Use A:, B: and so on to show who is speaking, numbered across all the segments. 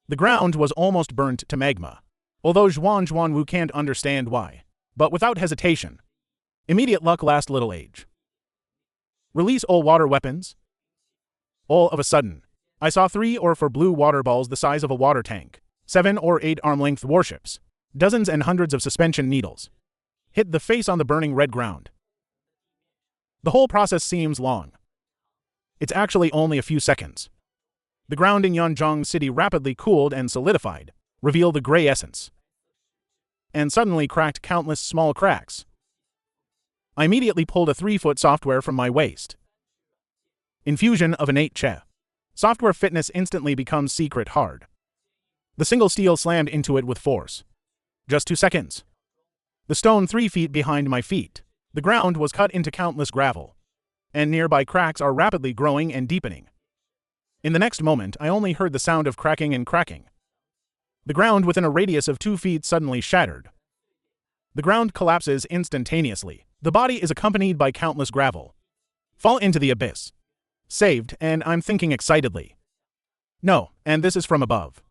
A: The ground was almost burnt to magma, although Zhuan Wu can't understand why. But without hesitation. Immediate luck lasts little age. Release all water weapons. All of a sudden, I saw 3 or 4 blue water balls the size of a water tank, 7 or 8 arm-length warships, dozens and hundreds of suspension needles. Hit the face on the burning red ground. The whole process seems long. It's actually only a few seconds. The ground in Yanzhong City rapidly cooled and solidified, revealed the gray essence, and suddenly cracked countless small cracks. I immediately pulled a 3-foot software from my waist. Infusion of innate Che. Software fitness instantly becomes secret hard. The single steel slammed into it with force. Just 2 seconds. The stone 3 feet behind my feet. The ground was cut into countless gravel, and nearby cracks are rapidly growing and deepening. In the next moment, I only heard the sound of cracking and cracking. The ground within a radius of 2 feet suddenly shattered. The ground collapses instantaneously. The body is accompanied by countless gravel. Fall into the abyss. Saved, and I'm thinking excitedly. No, and this is from above.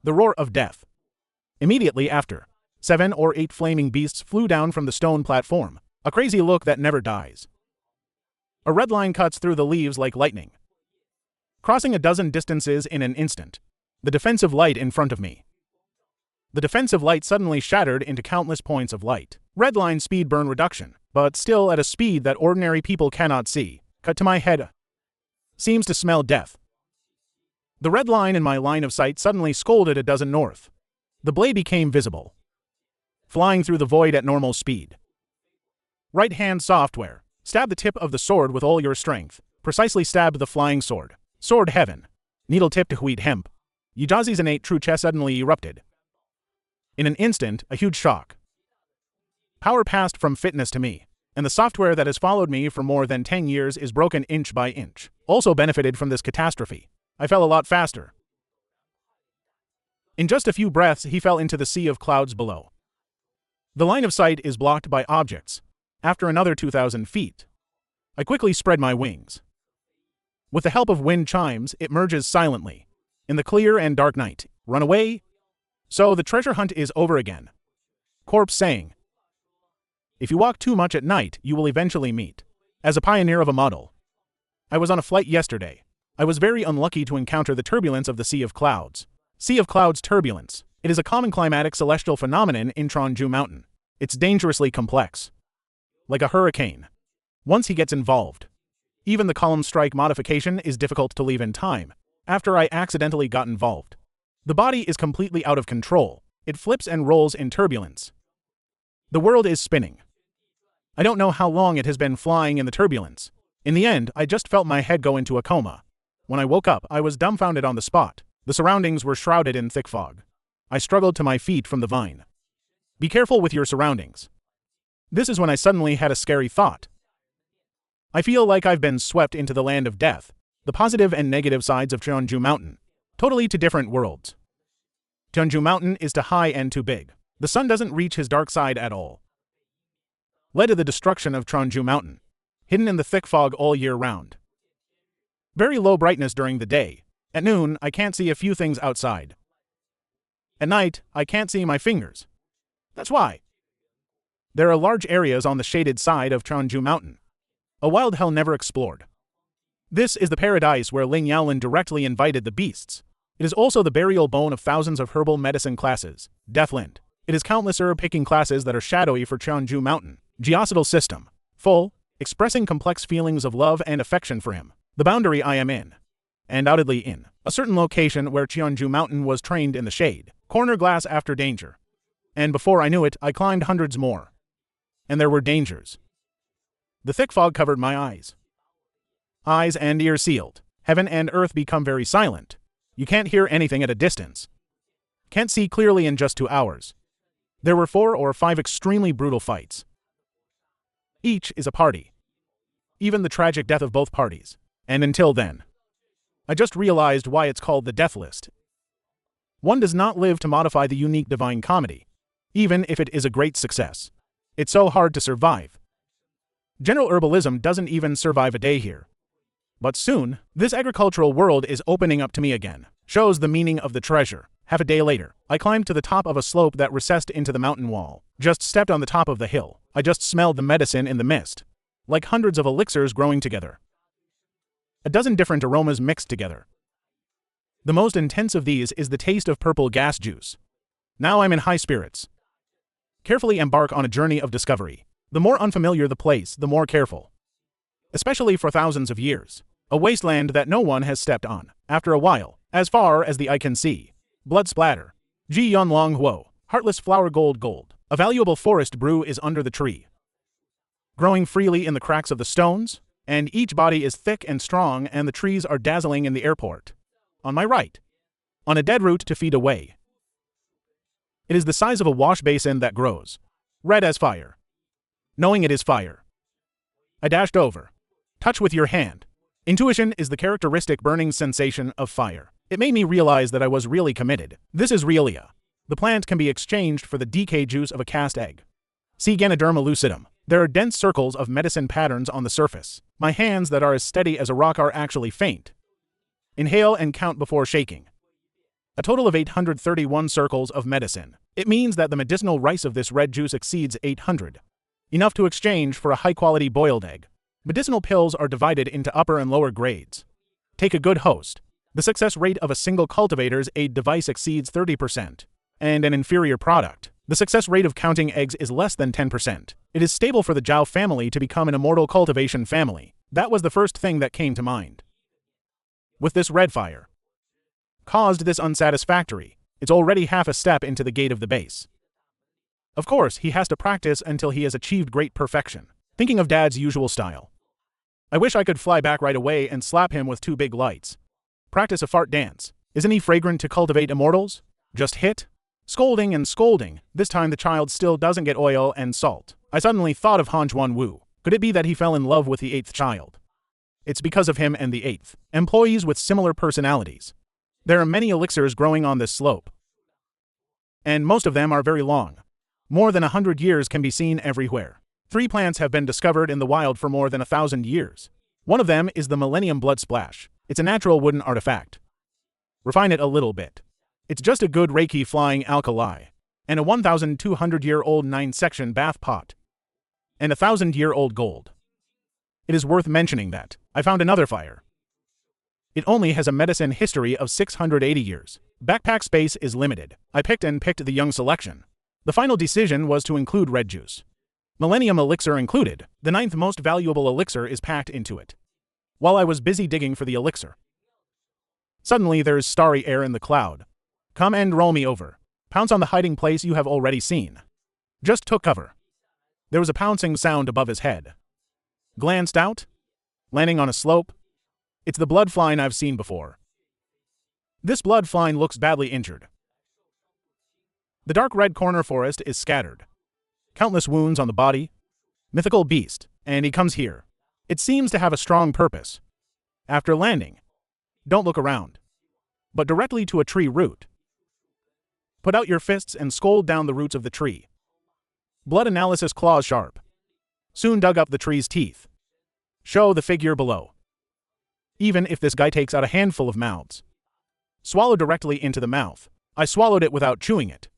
A: The roar of death. Immediately after, 7 or 8 flaming beasts flew down from the stone platform, a crazy look that never dies. A red line cuts through the leaves like lightning, crossing a dozen distances in an instant. The defensive light in front of me. The defensive light suddenly shattered into countless points of light. Red line speed burn reduction, but still at a speed that ordinary people cannot see. Cut to my head. Seems to smell death. The red line in my line of sight suddenly scolded a dozen north. The blade became visible, flying through the void at normal speed. Right hand software. Stab the tip of the sword with all your strength. Precisely stabbed the flying sword. Sword heaven. Needle tip to wheat hemp. Yujazi's innate true Che suddenly erupted. In an instant, a huge shock. Power passed from fitness to me, and the software that has followed me for more than 10 years is broken inch by inch. Also benefited from this catastrophe. I fell a lot faster. In just a few breaths, he fell into the sea of clouds below. The line of sight is blocked by objects. After another 2,000 feet, I quickly spread my wings. With the help of wind chimes, it merges silently. In the clear and dark night, run away. So the treasure hunt is over again. Corpse saying, if you walk too much at night, you will eventually meet. As a pioneer of a model, I was on a flight yesterday. I was very unlucky to encounter the turbulence of the Sea of Clouds. Sea of Clouds turbulence. It is a common climatic celestial phenomenon in Cheonju Mountain. It's dangerously complex. Like a hurricane. Once he gets involved, even the column strike modification is difficult to leave in time. After I accidentally got involved, the body is completely out of control. It flips and rolls in turbulence. The world is spinning. I don't know how long it has been flying in the turbulence. In the end, I just felt my head go into a coma. When I woke up, I was dumbfounded on the spot. The surroundings were shrouded in thick fog. I struggled to my feet from the vine. Be careful with your surroundings. This is when I suddenly had a scary thought. I feel like I've been swept into the land of death, the positive and negative sides of Cheonju Mountain. Totally two different worlds. Cheonju Mountain is too high and too big. The sun doesn't reach his dark side at all. Led to the destruction of Cheonju Mountain, hidden in the thick fog all year round. Very low brightness during the day. At noon, I can't see a few things outside. At night, I can't see my fingers. That's why. There are large areas on the shaded side of Cheonju Mountain. A wild hell never explored. This is the paradise where Ling Yaolin directly invited the beasts. It is also the burial bone of thousands of herbal medicine classes. Deathland. It is countless herb-picking classes that are shadowy for Cheonju Mountain. Geocidal system. Full, expressing complex feelings of love and affection for him. The boundary I am in. Undoubtedly in. A certain location where Cheonju Mountain was trained in the shade. Corner glass after danger. And before I knew it, I climbed hundreds more. And there were dangers. The thick fog covered my eyes. Eyes and ears sealed. Heaven and earth become very silent. You can't hear anything at a distance. Can't see clearly in just 2 hours. There were 4 or 5 extremely brutal fights. Each is a party. Even the tragic death of both parties. And until then, I just realized why it's called the death list. One does not live to modify the unique divine comedy, even if it is a great success. It's so hard to survive. General herbalism doesn't even survive a day here. But soon, this agricultural world is opening up to me again. Shows the meaning of the treasure. Half a day later, I climbed to the top of a slope that recessed into the mountain wall. Just stepped on the top of the hill. I just smelled the medicine in the mist. Like hundreds of elixirs growing together. A dozen different aromas mixed together. The most intense of these is the taste of purple gas juice. Now I'm in high spirits. Carefully embark on a journey of discovery. The more unfamiliar the place, the more careful. Especially for thousands of years. A wasteland that no one has stepped on. After a while, as far as the eye can see. Blood splatter. Ji Yun Long Huo. Heartless flower gold. A valuable forest brew is under the tree. Growing freely in the cracks of the stones, and each body is thick and strong and the trees are dazzling in the airport. On my right. On a dead root to feed away. It is the size of a wash basin that grows. Red as fire. Knowing it is fire. I dashed over. Touch with your hand. Intuition is the characteristic burning sensation of fire. It made me realize that I was really committed. This is Realia. The plant can be exchanged for the decay juice of a cast egg. See Ganoderma lucidum. There are dense circles of medicine patterns on the surface. My hands that are as steady as a rock are actually faint. Inhale and count before shaking. A total of 831 circles of medicine. It means that the medicinal rice of this red juice exceeds 800. Enough to exchange for a high-quality boiled egg. Medicinal pills are divided into upper and lower grades. Take a good host. The success rate of a single cultivator's aid device exceeds 30%. And an inferior product. The success rate of counting eggs is less than 10%. It is stable for the Zhao family to become an immortal cultivation family. That was the first thing that came to mind. With this red fire. Caused this unsatisfactory. It's already half a step into the gate of the base. Of course, he has to practice until he has achieved great perfection. Thinking of Dad's usual style. I wish I could fly back right away and slap him with 2 big lights. Practice a fart dance. Isn't he fragrant to cultivate immortals? Just hit. Scolding and scolding. This time the child still doesn't get oil and salt. I suddenly thought of Han Juan Wu. Could it be that he fell in love with the 8th child? It's because of him and the 8th. Employees with similar personalities. There are many elixirs growing on this slope. And most of them are very long. More than 100 years can be seen everywhere. 3 plants have been discovered in the wild for more than 1,000 years. One of them is the Millennium Blood Splash. It's a natural wooden artifact. Refine it a little bit. It's just a good Reiki flying alkali. And a 1,200-year-old 9-section bath pot. And a 1,000-year-old gold. It is worth mentioning that I found another fire. It only has a medicine history of 680 years. Backpack space is limited. I picked the young selection. The final decision was to include red juice. Millennium elixir included, the 9th most valuable elixir is packed into it. While I was busy digging for the elixir. Suddenly there is starry air in the cloud. Come and roll me over. Pounce on the hiding place you have already seen. Just took cover. There was a pouncing sound above his head. Glanced out. Landing on a slope. It's the blood flyne I've seen before. This blood flyne looks badly injured. The dark red corner forest is scattered. Countless wounds on the body. Mythical beast, and he comes here. It seems to have a strong purpose. After landing, don't look around, but directly to a tree root. Put out your fists and scold down the roots of the tree. Blood analysis claws sharp. Soon dug up the tree's teeth. Show the figure below. Even if this guy takes out a handful of mouths. Swallow directly into the mouth. I swallowed it without chewing it.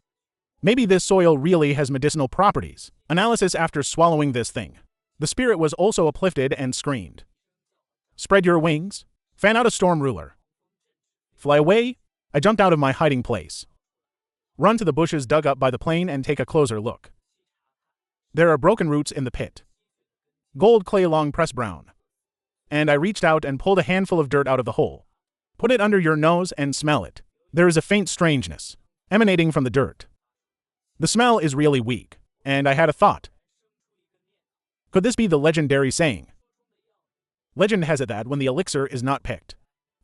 A: Maybe this soil really has medicinal properties. Analysis after swallowing this thing. The spirit was also uplifted and screamed. Spread your wings. Fan out a storm ruler. Fly away. I jumped out of my hiding place. Run to the bushes dug up by the plane and take a closer look. There are broken roots in the pit. Gold clay long press brown. And I reached out and pulled a handful of dirt out of the hole. Put it under your nose and smell it. There is a faint strangeness emanating from the dirt. The smell is really weak, and I had a thought. Could this be the legendary saying? Legend has it that when the elixir is not picked,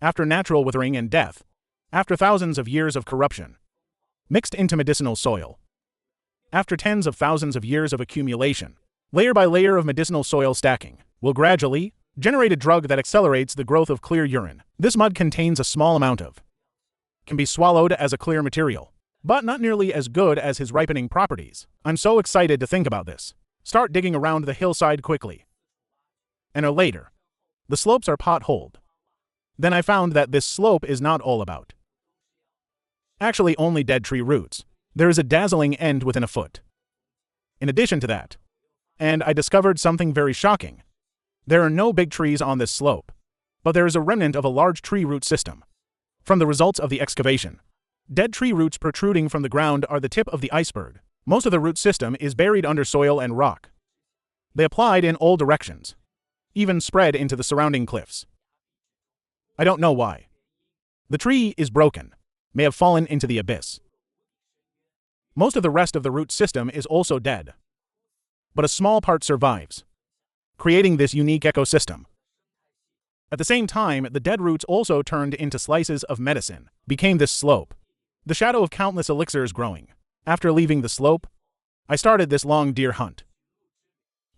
A: after natural withering and death, after thousands of years of corruption, mixed into medicinal soil, after tens of thousands of years of accumulation, layer by layer of medicinal soil stacking, will gradually generate a drug that accelerates the growth of clear urine. This mud contains a small amount of, can be swallowed as a clear material, but not nearly as good as his ripening properties. I'm so excited to think about this. Start digging around the hillside quickly. An hour later. The slopes are potholed. Then I found that this slope is not all about actually only dead tree roots. There is a dazzling end within a foot. In addition to that, and I discovered something very shocking. There are no big trees on this slope, but there is a remnant of a large tree root system. From the results of the excavation, dead tree roots protruding from the ground are the tip of the iceberg. Most of the root system is buried under soil and rock. They applied in all directions, even spread into the surrounding cliffs. I don't know why. The tree is broken, may have fallen into the abyss. Most of the rest of the root system is also dead, but a small part survives, creating this unique ecosystem. At the same time, the dead roots also turned into slices of medicine, became this slope, the shadow of countless elixirs growing. After leaving the slope, I started this long deer hunt.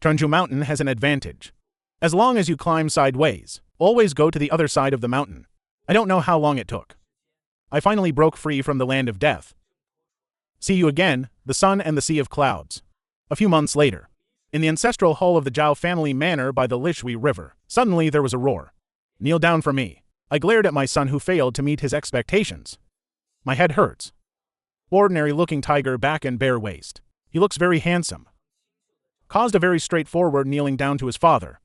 A: Jeonju Mountain has an advantage. As long as you climb sideways, always go to the other side of the mountain. I don't know how long it took. I finally broke free from the land of death. See you again, the sun and the sea of clouds. A few months later, in the ancestral hall of the Zhao family manor by the Lishui River, suddenly there was a roar. Kneel down for me. I glared at my son who failed to meet his expectations. My head hurts. Ordinary-looking tiger back and bare waist. He looks very handsome. Caused a very straightforward kneeling down to his father.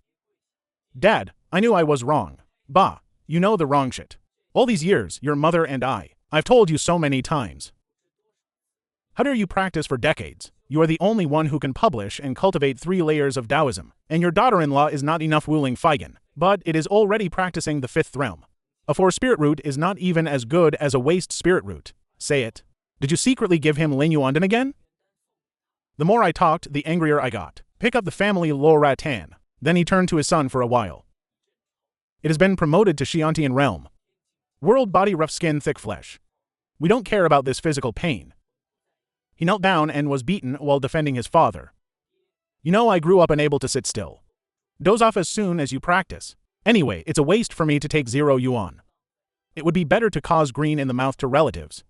A: Dad, I knew I was wrong. Bah, you know the wrong shit. All these years, your mother and I've told you so many times. How dare you practice for decades? You are the only one who can publish and cultivate 3 layers of Taoism, and your daughter-in-law is not enough Wuling Feigen, but it is already practicing the 5th realm. A 4 spirit root is not even as good as a waste spirit root. Say it. Did you secretly give him Ling Yuandan again? The more I talked, the angrier I got. Pick up the family Lo Ratan. Then he turned to his son for a while. It has been promoted to Xiantian realm. World body rough skin thick flesh. We don't care about this physical pain. He knelt down and was beaten while defending his father. You know, I grew up unable to sit still. Doze off as soon as you practice. Anyway, it's a waste for me to take 0 yuan. It would be better to cause green in the mouth to relatives.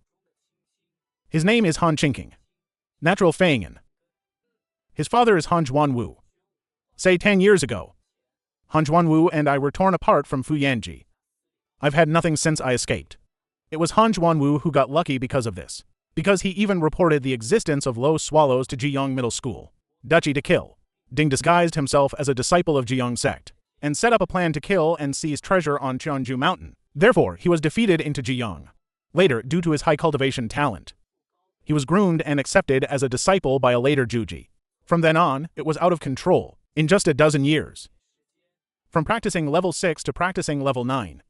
A: His name is Han Qingqing. Natural Feingen. His father is Han Zhuanwu. Say 10 years ago, Han Zhuanwu and I were torn apart from Fu Yanji. I've had nothing since I escaped. It was Han Zhuanwu who got lucky because of this. Because he even reported the existence of low swallows to Jiyang Middle School. Duchy to kill. Ding disguised himself as a disciple of Jiyang sect, and set up a plan to kill and seize treasure on Jeonju Mountain. Therefore, he was defeated into Jiyang. Later, due to his high cultivation talent, he was groomed and accepted as a disciple by a later Juji. From then on, it was out of control, in just a dozen years. From practicing level 6 to practicing level 9.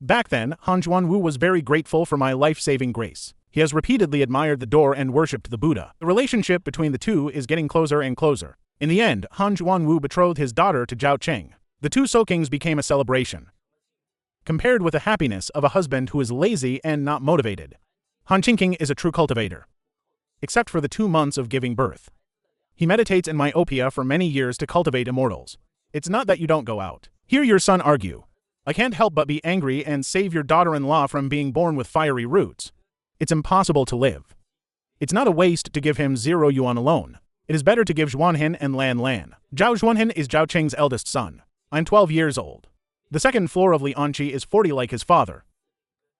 A: Back then, Han Zhuanwu was very grateful for my life-saving grace. He has repeatedly admired the door and worshipped the Buddha. The relationship between the two is getting closer and closer. In the end, Han Zhuanwu betrothed his daughter to Zhao Cheng. The 2 Sokings became a celebration, compared with the happiness of a husband who is lazy and not motivated. Han Qingqing is a true cultivator, except for the 2 months of giving birth. He meditates in myopia for many years to cultivate immortals. It's not that you don't go out. Hear your son argue. I can't help but be angry and save your daughter-in-law from being born with fiery roots. It's impossible to live. It's not a waste to give him 0 yuan alone. It is better to give Zhuanhen and Lan Lan. Zhao Zhuanhen is Zhao Cheng's eldest son. I'm 12 years old. The second floor of Li Anqi is 40 like his father.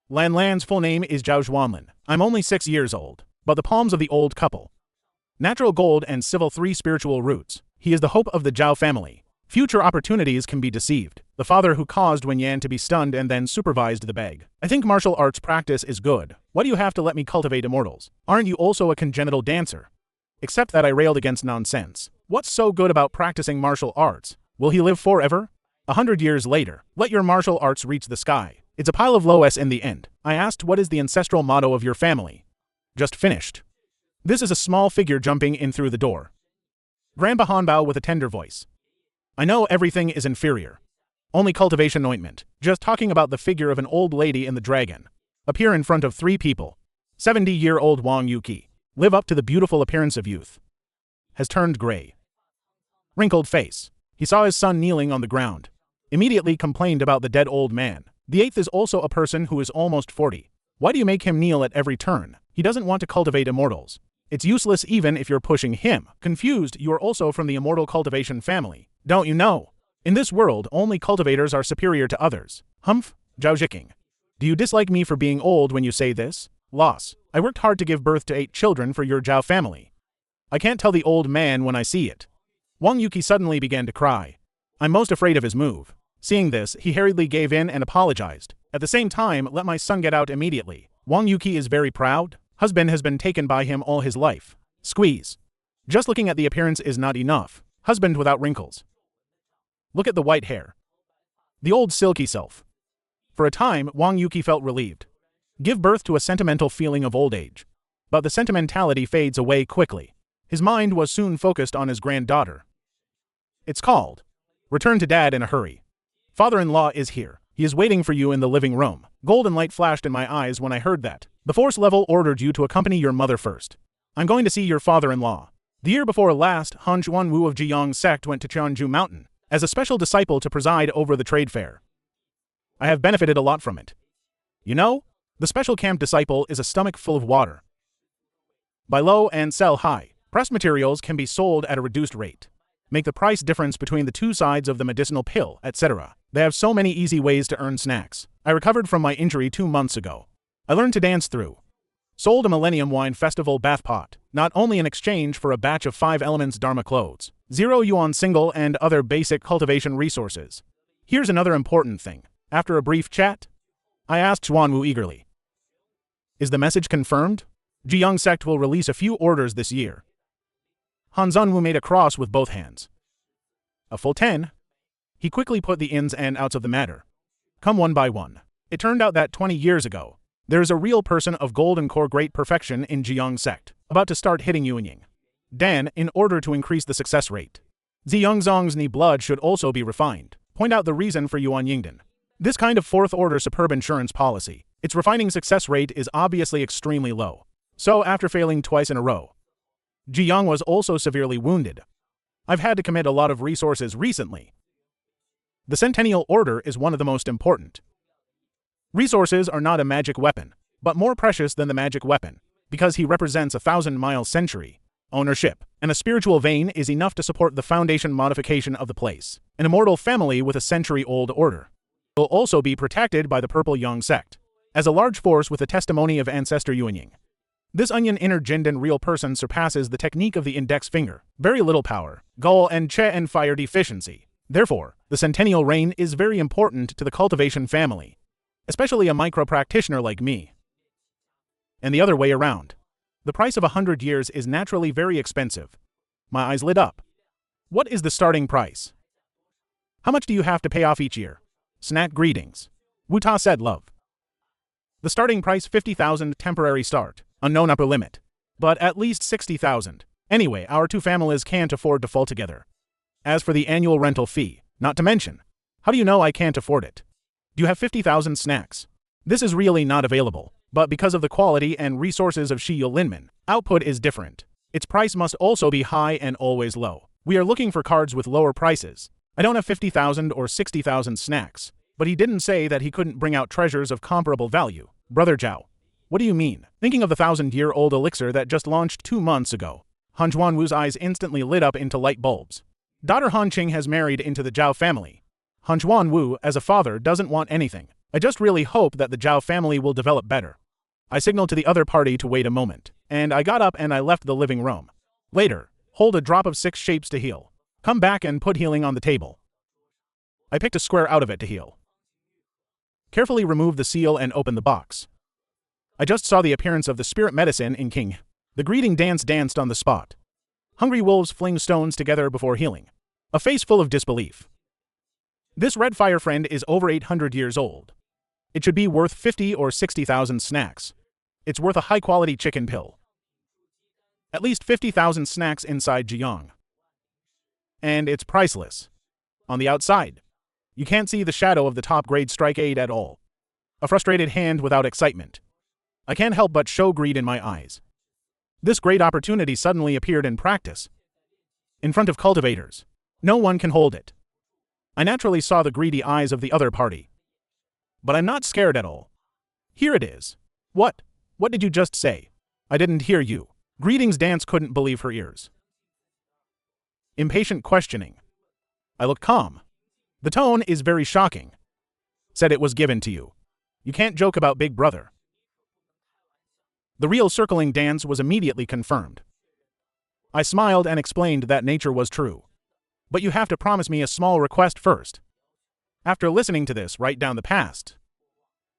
A: Lan Lan's full name is Zhao Zhuanlin. I'm only 6 years old, but the palms of the old couple. Natural gold and civil 3 spiritual roots. He is the hope of the Zhao family. Future opportunities can be deceived. The father who caused Wen Yan to be stunned and then supervised the beg. I think martial arts practice is good. Why do you have to let me cultivate immortals? Aren't you also a congenital dancer? Except that I railed against nonsense. What's so good about practicing martial arts? Will he live forever? 100 years later, let your martial arts reach the sky. It's a pile of loess in the end. I asked, what is the ancestral motto of your family? Just finished. This is a small figure jumping in through the door. Grandpa Hanbao with a tender voice. I know everything is inferior. Only cultivation ointment. Just talking about the figure of an old lady in the dragon. Appear in front of 3 people. 70-year-old Wang Yuki. Live up to the beautiful appearance of youth. Has turned gray. Wrinkled face. He saw his son kneeling on the ground. Immediately complained about the dead old man. The 8th is also a person who is almost 40. Why do you make him kneel at every turn? He doesn't want to cultivate immortals. It's useless even if you're pushing him. Confused, you are also from the immortal cultivation family. Don't you know? In this world, only cultivators are superior to others. Humph, Zhao Ziking. Do you dislike me for being old when you say this? Loss. I worked hard to give birth to 8 children for your Zhao family. I can't tell the old man when I see it. Wang Yuki suddenly began to cry. I'm most afraid of his move. Seeing this, he hurriedly gave in and apologized. At the same time, let my son get out immediately. Wang Yuki is very proud. Husband has been taken by him all his life. Squeeze. Just looking at the appearance is not enough. Husband without wrinkles. Look at the white hair. The old silky self. For a time, Wang Yuki felt relieved. Give birth to a sentimental feeling of old age. But the sentimentality fades away quickly. His mind was soon focused on his granddaughter. It's called. Return to Dad in a hurry. Father-in-law is here. He is waiting for you in the living room. Golden light flashed in my eyes when I heard that. The force level ordered you to accompany your mother first. I'm going to see your father-in-law. The year before last, Han Xuanwu of Jiyang sect went to Cheonju Mountain as a special disciple to preside over the trade fair. I have benefited a lot from it. You know, the special camp disciple is a stomach full of water. Buy low and sell high. Pressed materials can be sold at a reduced rate. Make the price difference between the two sides of the medicinal pill, etc. They have so many easy ways to earn snacks. I recovered from my injury 2 months ago. I learned to dance through. Sold a Millennium Wine Festival bath pot, not only in exchange for a batch of 5 Elements Dharma clothes, 0 yuan single and other basic cultivation resources. Here's another important thing. After a brief chat, I asked Xuanwu eagerly. Is the message confirmed? Jiyang sect will release a few orders this year. Han Zunwu made a cross with both hands. A full 10? He quickly put the ins and outs of the matter. Come one by one. It turned out that 20 years ago, there is a real person of golden core great perfection in Jiyang sect, about to start hitting Yuanying. Dan, in order to increase the success rate. Ziyangzong's Ni blood should also be refined. Point out the reason for Yuan Yingdan. This kind of fourth-order superb insurance policy, its refining success rate is obviously extremely low. So after failing twice in a row, Jiyang was also severely wounded. I've had to commit a lot of resources recently. The Centennial Order is one of the most important. Resources are not a magic weapon, but more precious than the magic weapon, because he represents a 1,000-mile century. Ownership and a spiritual vein is enough to support the foundation modification of the place. An immortal family with a century-old order will also be protected by the Purple Yang sect, as a large force with a testimony of ancestor Yuanying. This onion inner Jindan real person surpasses the technique of the index finger. Very little power, Gul and Che and fire deficiency. Therefore, the Centennial Reign is very important to the cultivation family, especially a micro-practitioner like me. And the other way around. The price of 100 years is naturally very expensive. My eyes lit up. What is the starting price? How much do you have to pay off each year? Snack greetings. Wu Ta said love. The starting price 50,000 temporary start. Unknown upper limit. But at least 60,000. Anyway, our two families can't afford to fall together. As for the annual rental fee, not to mention, how do you know I can't afford it? Do you have 50,000 snacks? This is really not available, but because of the quality and resources of Shi Linman, output is different. Its price must also be high and always low. We are looking for cards with lower prices. I don't have 50,000 or 60,000 snacks, but he didn't say that he couldn't bring out treasures of comparable value. Brother Zhao. What do you mean? Thinking of the 1,000-year-old elixir that just launched 2 months ago. Han Zhuanwu's eyes instantly lit up into light bulbs. Daughter Han Qing has married into the Zhao family. Han Zhuanwu, as a father, doesn't want anything. I just really hope that the Zhao family will develop better. I signaled to the other party to wait a moment, and I got up and I left the living room. Later, hold a drop of 6 shapes to heal. Come back and put healing on the table. I picked a square out of it to heal. Carefully remove the seal and open the box. I just saw the appearance of the spirit medicine in King. The greeting dance danced on the spot. Hungry wolves fling stones together before healing. A face full of disbelief. This red fire friend is over 800 years old. It should be worth 50 or 60,000 snacks. It's worth a high-quality chicken pill. At least 50,000 snacks inside Jiyang. And it's priceless. On the outside, you can't see the shadow of the top-grade strike aid at all. A frustrated hand without excitement. I can't help but show greed in my eyes. This great opportunity suddenly appeared in practice. In front of cultivators. No one can hold it. I naturally saw the greedy eyes of the other party. But I'm not scared at all. Here it is. What? What did you just say? I didn't hear you. Greetings dance couldn't believe her ears. Impatient questioning. I looked calm. The tone is very shocking. Said it was given to you. You can't joke about Big Brother. The real circling dance was immediately confirmed. I smiled and explained that nature was true. But you have to promise me a small request first. After listening to this right down the past,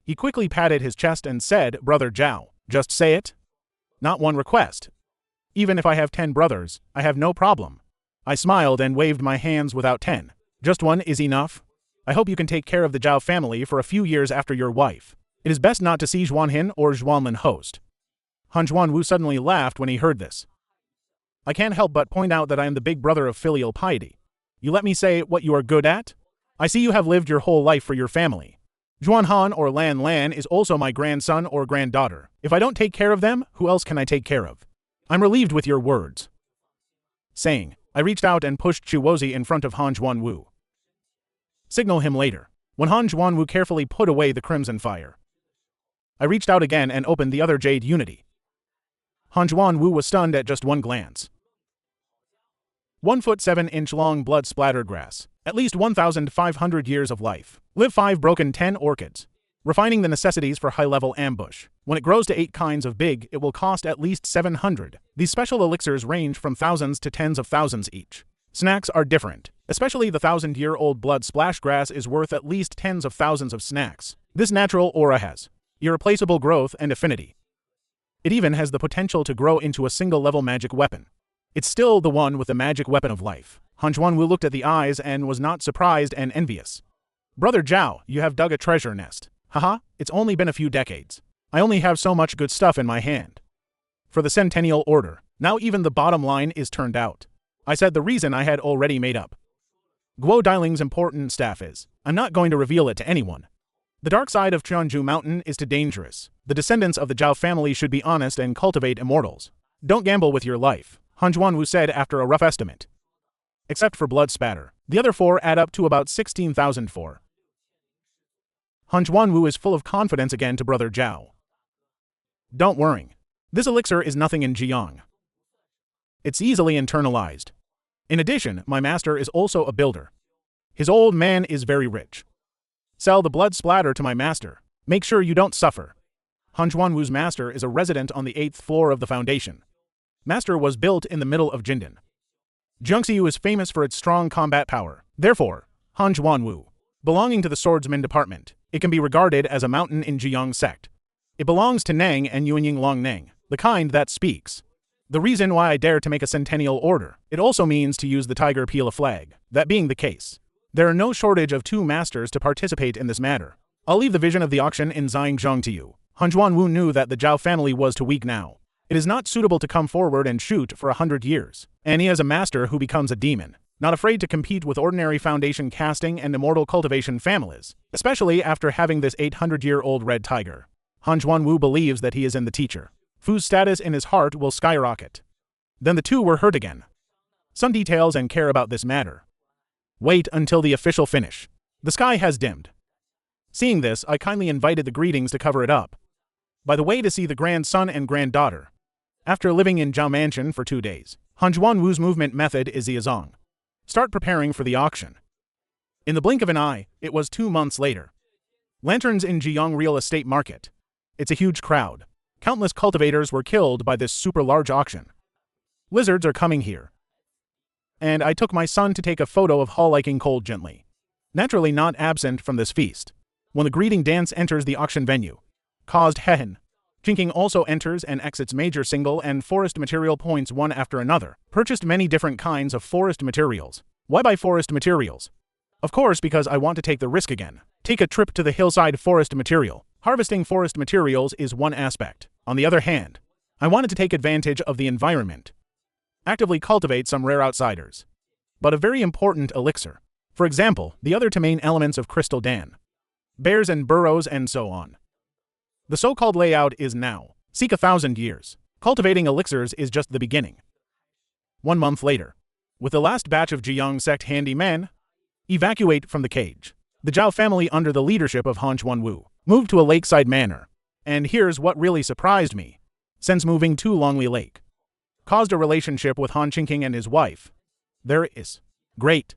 A: he quickly patted his chest and said, Brother Zhao, just say it. Not one request. Even if I have 10 brothers, I have no problem. I smiled and waved my hands without 10. Just one is enough. I hope you can take care of the Zhao family for a few years after your wife. It is best not to see Zhuanhin or Zhuanlin host. Han Zhuanwu suddenly laughed when he heard this. I can't help but point out that I am the big brother of filial piety. You let me say what you are good at? I see you have lived your whole life for your family. Zhuanhan or Lan Lan is also my grandson or granddaughter. If I don't take care of them, who else can I take care of? I'm relieved with your words. Saying, I reached out and pushed Chuozi in front of Han Zhuanwu. Signal him later. When Han Zhuanwu carefully put away the crimson fire, I reached out again and opened the other jade unity. Han Zhuanwu was stunned at just one glance. 1 foot 7 inch long blood-splattered grass. At least 1,500 years of life. Live 5 broken 10 orchids. Refining the necessities for high-level ambush. When it grows to 8 kinds of big, it will cost at least 700. These special elixirs range from thousands to tens of thousands each. Snacks are different. Especially the 1,000-year-old blood splash grass is worth at least tens of thousands of snacks. This natural aura has irreplaceable growth and affinity. It even has the potential to grow into a single-level magic weapon. It's still the one with the magic weapon of life. Han Zhuanwu looked at the eyes and was not surprised and envious. Brother Zhao, you have dug a treasure nest. Haha, it's only been a few decades. I only have so much good stuff in my hand. For the Centennial Order, now even the bottom line is turned out. I said the reason I had already made up. Guo Dailing's important staff is. I'm not going to reveal it to anyone. The dark side of Tianzhu Mountain is too dangerous. The descendants of the Zhao family should be honest and cultivate immortals. Don't gamble with your life, Han Zhuanwu said after a rough estimate. Except for blood spatter, the other 4 add up to about 16,004. Han Zhuanwu is full of confidence again to Brother Zhao. Don't worry. This elixir is nothing in Jiang. It's easily internalized. In addition, my master is also a builder. His old man is very rich. Sell the blood splatter to my master. Make sure you don't suffer. Han Zhuanwu's master is a resident on the 8th floor of the foundation. Master was built in the middle of Jindin. Jiangxiu is famous for its strong combat power. Therefore, Han Zhuanwu, belonging to the swordsman department, it can be regarded as a mountain in Jiang sect. It belongs to Nang and Yuanying Longneng, the kind that speaks. The reason why I dare to make a centennial order, it also means to use the tiger pila flag. That being the case, there are no shortage of 2 masters to participate in this matter. I'll leave the vision of the auction in Xingzhong to you. Han Zhuanwu knew that the Zhao family was too weak now. It is not suitable to come forward and shoot for 100 years. And he has a master who becomes a demon, not afraid to compete with ordinary foundation casting and immortal cultivation families, especially after having this 800-year-old red tiger. Han Zhuanwu believes that he is in the teacher. Fu's status in his heart will skyrocket. Then the 2 were hurt again. Some details and care about this matter. Wait until the official finish. The sky has dimmed. Seeing this, I kindly invited the greetings to cover it up. By the way, to see the grandson and granddaughter. After living in Zhao Mansion for 2 days, Han Zhuanwu's movement method is Ziyazong. Start preparing for the auction. In the blink of an eye, it was 2 months later. Lanterns in Jiang real estate market. It's a huge crowd. Countless cultivators were killed by this super large auction. Lizards are coming here. And I took my son to take a photo of Hall liking cold gently. Naturally not absent from this feast. When the greeting dance enters the auction venue, caused Hehen. Jinking also enters and exits major single and forest material points one after another. Purchased many different kinds of forest materials. Why buy forest materials? Of course, because I want to take the risk again. Take a trip to the hillside forest material. Harvesting forest materials is one aspect. On the other hand, I wanted to take advantage of the environment. Actively cultivate some rare outsiders. But a very important elixir. For example, the other 2 main elements of Crystal Dan. Bears and burrows and so on. The so-called layout is now. Seek 1,000 years. Cultivating elixirs is just the beginning. 1 month later. With the last batch of Jiang sect handymen, evacuate from the cage. The Zhao family under the leadership of Han Zhuanwu moved to a lakeside manor. And here's what really surprised me. Since moving to Longli Lake, caused a relationship with Han Qingqing and his wife. There is. Great.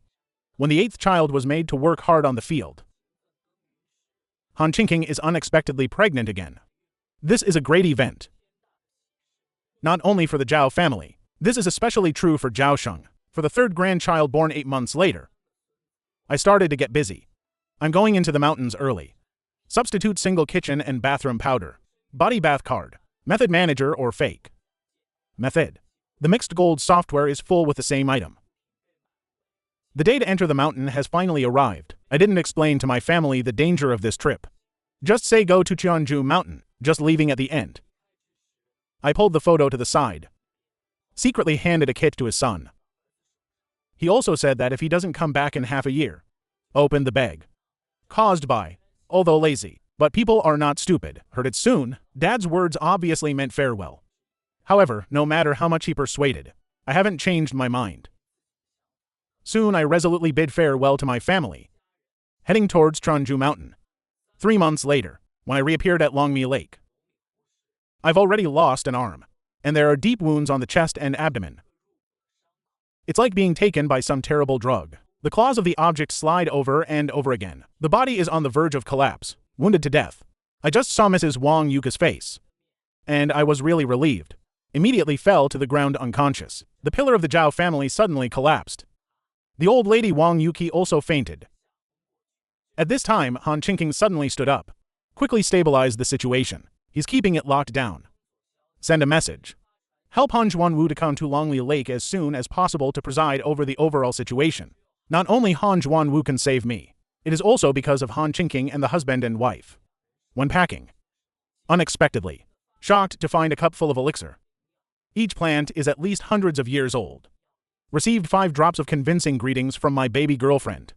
A: when the 8th child was made to work hard on the field. Han Qingqing is unexpectedly pregnant again. This is a great event. Not only for the Zhao family, this is especially true for Zhao Sheng, for the 3rd grandchild born 8 months later. I started to get busy. I'm going into the mountains early. Substitute single kitchen and bathroom powder. Body bath card. Method manager or fake. Method. The mixed gold software is full with the same item. The day to enter the mountain has finally arrived. I didn't explain to my family the danger of this trip. Just say go to Tianju Mountain, just leaving at the end. I pulled the photo to the side. Secretly handed a kit to his son. He also said that if he doesn't come back in half a year, open the bag. Caused by, although lazy, but people are not stupid, heard it soon. Dad's words obviously meant farewell. However, no matter how much he persuaded, I haven't changed my mind. Soon I resolutely bid farewell to my family, heading towards Tianju Mountain. 3 months later, when I reappeared at Longmi Lake. I've already lost an arm, and there are deep wounds on the chest and abdomen. It's like being taken by some terrible drug. The claws of the object slide over and over again. The body is on the verge of collapse, wounded to death. I just saw Mrs. Wang Yuka's face, and I was really relieved. Immediately fell to the ground unconscious. The pillar of the Zhao family suddenly collapsed. The old lady Wang Yuki also fainted. At this time, Han Qingqing suddenly stood up. Quickly stabilized the situation. He's keeping it locked down. Send a message. Help Han Zhuanwu to come to Longli Lake as soon as possible to preside over the overall situation. Not only Han Zhuanwu can save me, it is also because of Han Qingqing and the husband and wife. When packing, unexpectedly, shocked to find a cup full of elixir. Each plant is at least hundreds of years old. Received 5 drops of convincing greetings from my baby girlfriend.